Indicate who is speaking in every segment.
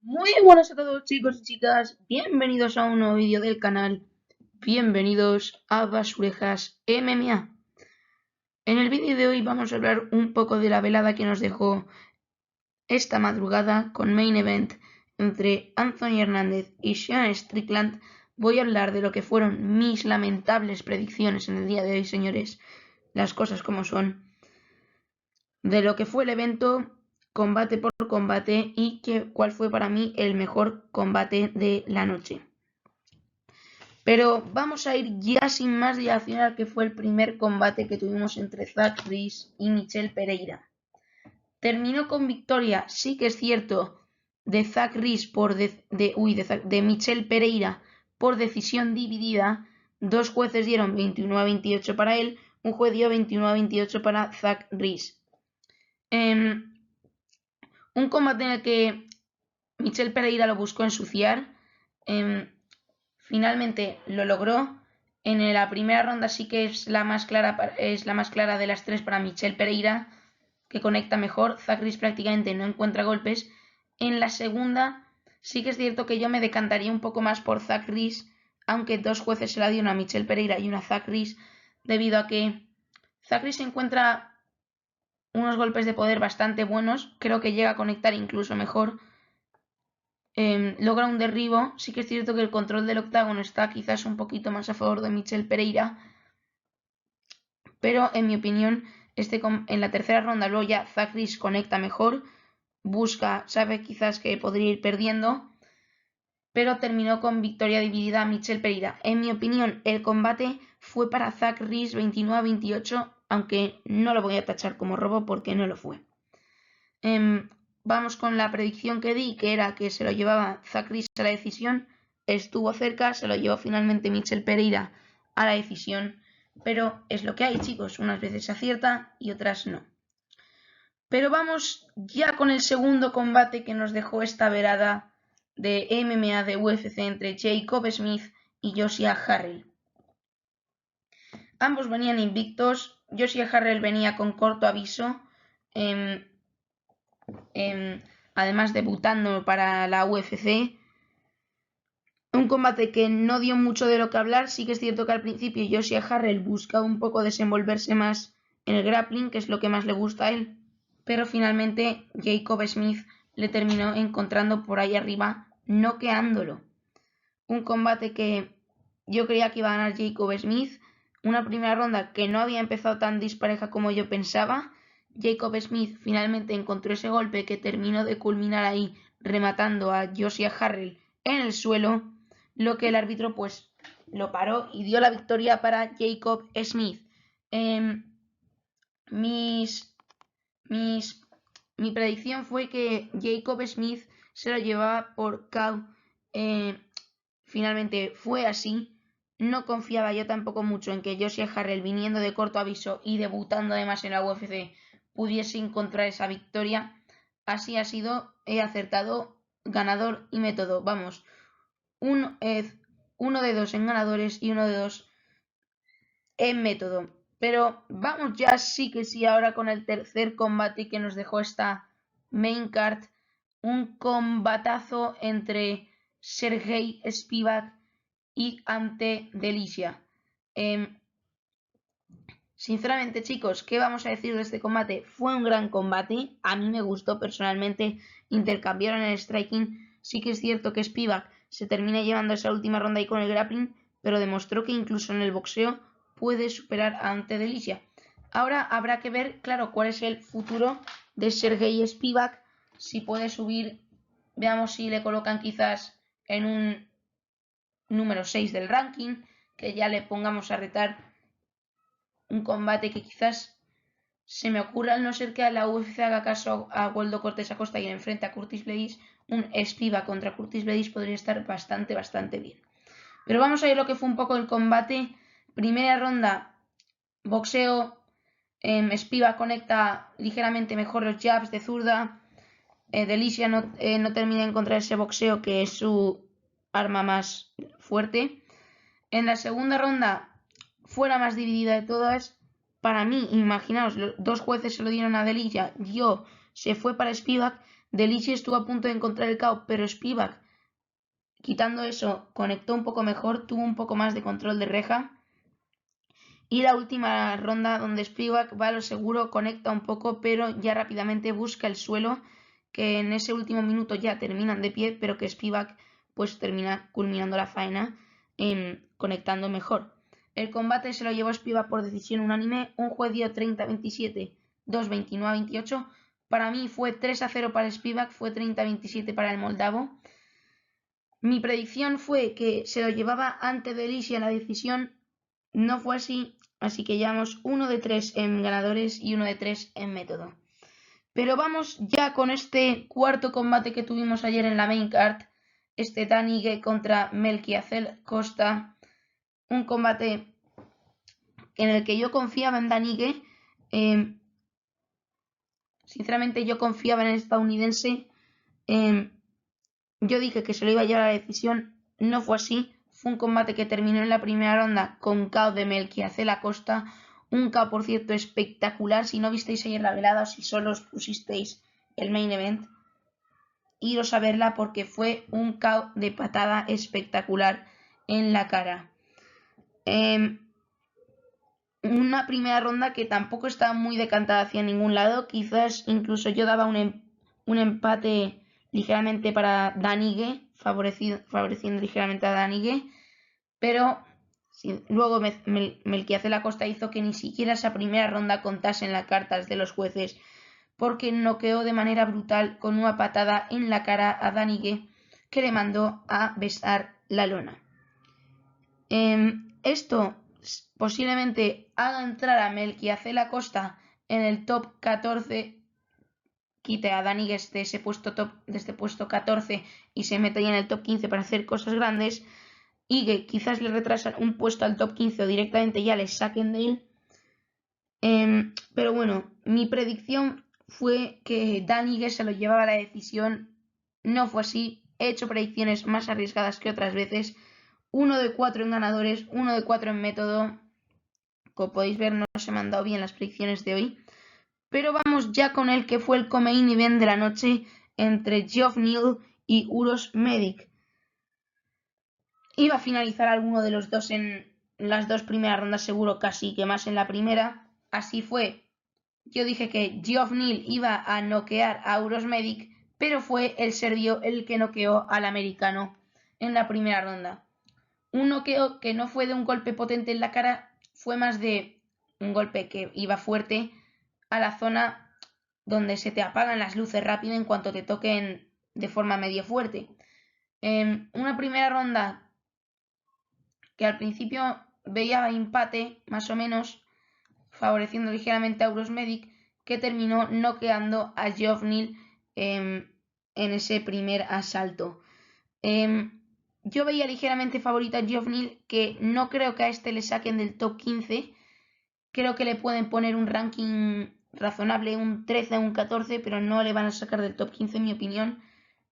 Speaker 1: Muy buenas a todos chicos y chicas, bienvenidos a un nuevo vídeo del canal, bienvenidos a Basurejas MMA. En el vídeo de hoy vamos a hablar un poco de la velada que nos dejó esta madrugada con Main Event entre Anthony Hernández y Sean Strickland. Voy a hablar de lo que fueron mis lamentables predicciones en el día de hoy, señores, las cosas como son, de lo que fue el evento combate por combate y cuál fue para mí el mejor combate de la noche. Pero vamos a ir ya sin más dilación al que fue el primer combate que tuvimos entre Zack Reese y Michel Pereira. Terminó con victoria, sí que es cierto, de Zack Reese de Michel Pereira por decisión dividida. Dos jueces dieron 21-28 para él, un juez dio 21-28 para Zack Reese. Un combate en el que Michel Pereira lo buscó ensuciar. Finalmente lo logró. En la primera ronda sí que es la más clara de las tres para Michel Pereira, que conecta mejor. Zack Reese prácticamente no encuentra golpes. En la segunda sí que es cierto que yo me decantaría un poco más por Zack Reese, aunque dos jueces se la dieron a Michel Pereira y una a Zack Reese, debido a que Zack Reese encuentra unos golpes de poder bastante buenos. Creo que llega a conectar incluso mejor. Logra un derribo. Sí que es cierto que el control del octágono está quizás un poquito más a favor de Michel Pereira, pero en mi opinión en la tercera ronda luego ya Zack Reese conecta mejor, sabe quizás que podría ir perdiendo, pero terminó con victoria dividida a Michel Pereira. En mi opinión el combate fue para Zack Reese 29-28, aunque no lo voy a tachar como robo porque no lo fue. Vamos con la predicción que di, que era que se lo llevaba Zack Reese a la decisión. Estuvo cerca, se lo llevó finalmente Michel Pereira a la decisión. Pero es lo que hay, chicos. Unas veces se acierta y otras no. Pero vamos ya con el segundo combate que nos dejó esta velada de MMA de UFC entre Jacob Smith y Josiah Harrell. Ambos venían invictos. Josiah Harrell venía con corto aviso. Además debutando para la UFC. Un combate que no dio mucho de lo que hablar. Sí que es cierto que al principio Josiah Harrell buscaba un poco desenvolverse más en el grappling, que es lo que más le gusta a él, pero finalmente Jacob Smith le terminó encontrando por ahí arriba, noqueándolo. Un combate que yo creía que iba a ganar Jacob Smith. Una primera ronda que no había empezado tan dispareja como yo pensaba. Jacob Smith finalmente encontró ese golpe que terminó de culminar ahí rematando a Josiah Harrell en el suelo, lo que el árbitro pues lo paró y dio la victoria para Jacob Smith. Mi predicción fue que Jacob Smith se lo llevaba por KO. Finalmente fue así. No confiaba yo tampoco mucho en que Josiah Harrell, viniendo de corto aviso y debutando además en la UFC, pudiese encontrar esa victoria. Así ha sido, he acertado, ganador y método. Vamos, uno de dos en ganadores y uno de dos en método. Pero vamos ya sí que sí ahora con el tercer combate que nos dejó esta main card. Un combatazo entre Sergey Spivak y Ante Delija. Sinceramente, chicos, ¿qué vamos a decir de este combate? Fue un gran combate. A mí me gustó personalmente. Intercambiaron el striking. Sí que es cierto que Spivak se termina llevando esa última ronda ahí con el grappling, pero demostró que incluso en el boxeo puede superar a Ante Delija. Ahora habrá que ver, claro, cuál es el futuro de Sergey Spivak. Si puede subir, veamos si le colocan quizás en un número 6 del ranking, que ya le pongamos a retar un combate que quizás se me ocurra, al no ser que a la UFC haga caso a Waldo Cortés Acosta y enfrente a Curtis Blades. Un Spivak contra Curtis Blades podría estar bastante bien. Pero vamos a ver lo que fue un poco el combate. Primera ronda, boxeo. Spivak conecta ligeramente mejor los jabs de zurda. Delija no termina de encontrar ese boxeo que es su arma más fuerte. En la segunda ronda fue la más dividida de todas. Para mí, imaginaos, los dos jueces se lo dieron a Delija, se fue para Spivak. Delici estuvo a punto de encontrar el KO, pero Spivak, quitando eso, conectó un poco mejor, tuvo un poco más de control de reja. Y la última ronda donde Spivak va a lo seguro, conecta un poco, pero ya rápidamente busca el suelo, que en ese último minuto ya terminan de pie, pero que Spivak pues termina culminando la faena conectando mejor. El combate se lo llevó Spivak por decisión unánime, un juez dio 30-27, 2-29-28. Para mí fue 3-0 para Spivak, fue 30-27 para el moldavo. Mi predicción fue que se lo llevaba ante Delici en la decisión. No fue así, así que llevamos 1 de 3 en ganadores y 1 de 3 en método. Pero vamos ya con este cuarto combate que tuvimos ayer en la main card. Este Dan Ige contra Melquiazel Costa. Un combate en el que yo confiaba en Dan Ige. Sinceramente yo confiaba en el estadounidense. Yo dije que se lo iba a llevar a la decisión. No fue así. Fue un combate que terminó en la primera ronda con KO de Melquiazel Costa. Un KO, por cierto, espectacular. Si no visteis ayer la velada o si solo os pusisteis el main event, iros a verla porque fue un KO de patada espectacular en la cara. Una primera ronda que tampoco estaba muy decantada hacia ningún lado. Quizás incluso yo daba un empate ligeramente para Dan Ige, favoreciendo ligeramente a Dan Ige, pero luego Melquiazel Costa hizo que ni siquiera esa primera ronda contase en las cartas de los jueces, porque noqueó de manera brutal con una patada en la cara a Dan Ige, que le mandó a besar la lona. Esto posiblemente haga entrar a Melquiazel Costa en el top 14, quite a Dan Ige de este puesto 14 y se meta ya en el top 15 para hacer cosas grandes. Ige quizás le retrasan un puesto al top 15 o directamente ya le saquen de él. Pero bueno, mi predicción fue que Dan Ige se lo llevaba a la decisión. No fue así. He hecho predicciones más arriesgadas que otras veces. 1 de 4 en ganadores, 1 de 4 en método. Como podéis ver, no se me han dado bien las predicciones de hoy. Pero vamos ya con el que fue el main event de la noche entre Geoff Neal y Uros Medic. Iba a finalizar alguno de los dos en las dos primeras rondas, seguro, casi que más en la primera. Así fue. Yo dije que Geoff Neal iba a noquear a Uros Medic, pero fue el serbio el que noqueó al americano en la primera ronda. Un noqueo que no fue de un golpe potente en la cara, fue más de un golpe que iba fuerte a la zona donde se te apagan las luces rápido en cuanto te toquen de forma medio fuerte. Una primera ronda que al principio veía empate, más o menos, favoreciendo ligeramente a Uros Medic, que terminó noqueando a Geoff Neal en ese primer asalto. Yo veía ligeramente favorito a Geoff Neal, que no creo que a este le saquen del top 15. Creo que le pueden poner un ranking razonable, un 13 o un 14, pero no le van a sacar del top 15 en mi opinión.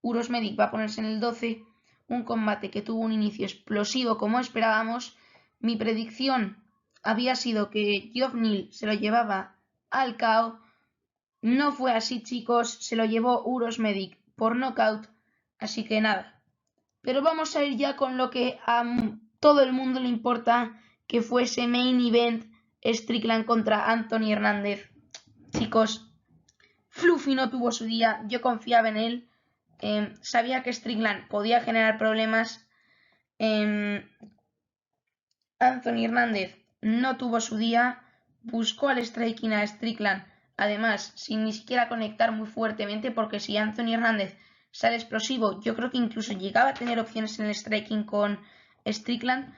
Speaker 1: Uros Medic va a ponerse en el 12. Un combate que tuvo un inicio explosivo como esperábamos. Mi predicción había sido que Geoff Neal se lo llevaba al KO. No fue así, chicos. Se lo llevó Uros Medic por knockout. Así que nada. Pero vamos a ir ya con lo que a todo el mundo le importa, que fue ese main event Strickland contra Anthony Hernández. Chicos, Fluffy no tuvo su día. Yo confiaba en él. Sabía que Strickland podía generar problemas. Anthony Hernández no tuvo su día. Buscó al striking a Strickland, además sin ni siquiera conectar muy fuertemente, porque si Anthony Hernández sale explosivo, yo creo que incluso llegaba a tener opciones en el striking con Strickland.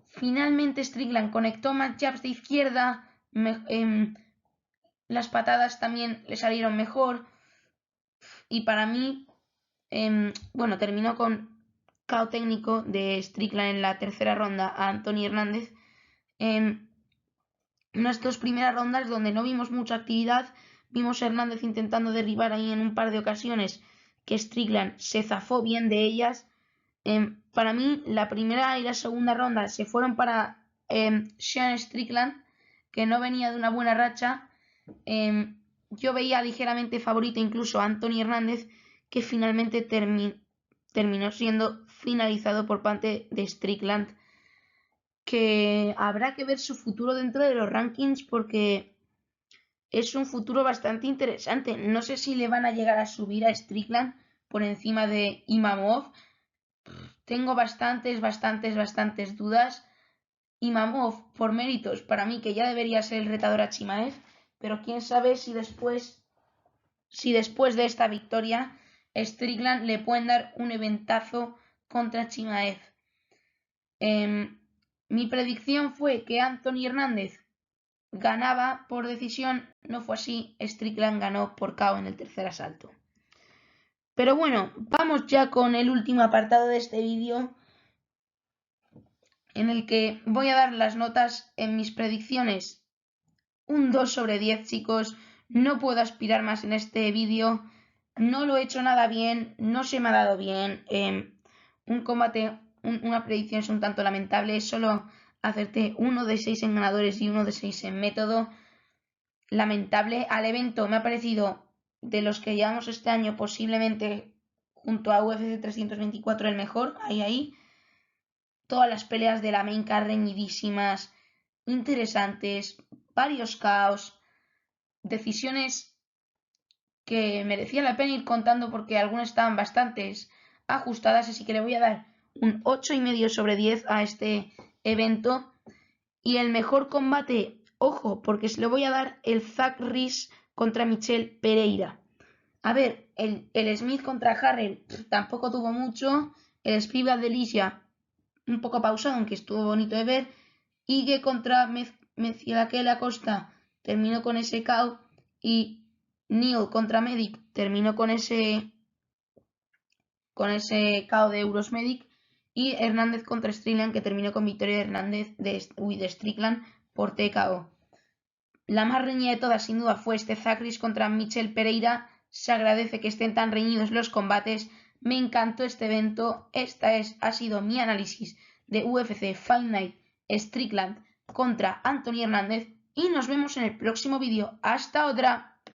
Speaker 1: Finalmente Strickland conectó más jabs de izquierda. Las patadas también le salieron mejor. Y para mí, bueno, terminó con KO técnico de Strickland en la tercera ronda a Anthony Hernández. Unas dos primeras rondas donde no vimos mucha actividad. Vimos a Hernández intentando derribar ahí en un par de ocasiones, que Strickland se zafó bien de ellas. Para mí, la primera y la segunda ronda se fueron para Sean Strickland, que no venía de una buena racha. yo veía ligeramente favorito incluso a Anthony Hernández, que finalmente terminó siendo finalizado por parte de Strickland, que habrá que ver su futuro dentro de los rankings porque es un futuro bastante interesante. No sé si le van a llegar a subir a Strickland por encima de Imavov. Tengo bastantes dudas. Imavov, por méritos, para mí que ya debería ser el retador a Chimaev, pero quién sabe si después de esta victoria Strickland le pueden dar un eventazo contra Chimaev. Mi predicción fue que Anthony Hernández ganaba por decisión, no fue así, Strickland ganó por KO en el tercer asalto. Pero bueno, vamos ya con el último apartado de este vídeo, en el que voy a dar las notas en mis predicciones. Un 2 sobre 10, chicos, no puedo aspirar más en este vídeo, no lo he hecho nada bien, no se me ha dado bien, un combate, una predicción es un tanto lamentable, solo acerté 1 de 6 en ganadores y 1 de 6 en método. Lamentable. Al evento me ha parecido, de los que llevamos este año, posiblemente junto a UFC 324 el mejor. Ahí. Todas las peleas de la main card reñidísimas, interesantes, varios caos, decisiones que merecía la pena ir contando porque algunas estaban bastante ajustadas, así que le voy a dar un 8,5 sobre 10 a este evento. Y el mejor combate, ojo, porque se le voy a dar el Zach Rhys contra Michel Pereira. A ver, el Smith contra Harrell tampoco tuvo mucho. El Spivak de Ligia un poco pausado, aunque estuvo bonito de ver. Ige contra Mecilakel Acosta terminó con ese KO. Y Neil contra Medic terminó con ese KO de Euros Medic. Y Hernández contra Strickland, que terminó con victoria de Hernández de Strickland por TKO. La más reñida de todas, sin duda, fue este Zach Rhys contra Michel Pereira. Se agradece que estén tan reñidos los combates. Me encantó este evento. Ha sido mi análisis de UFC Fight Night Strickland contra Anthony Hernández. Y nos vemos en el próximo vídeo. ¡Hasta otra!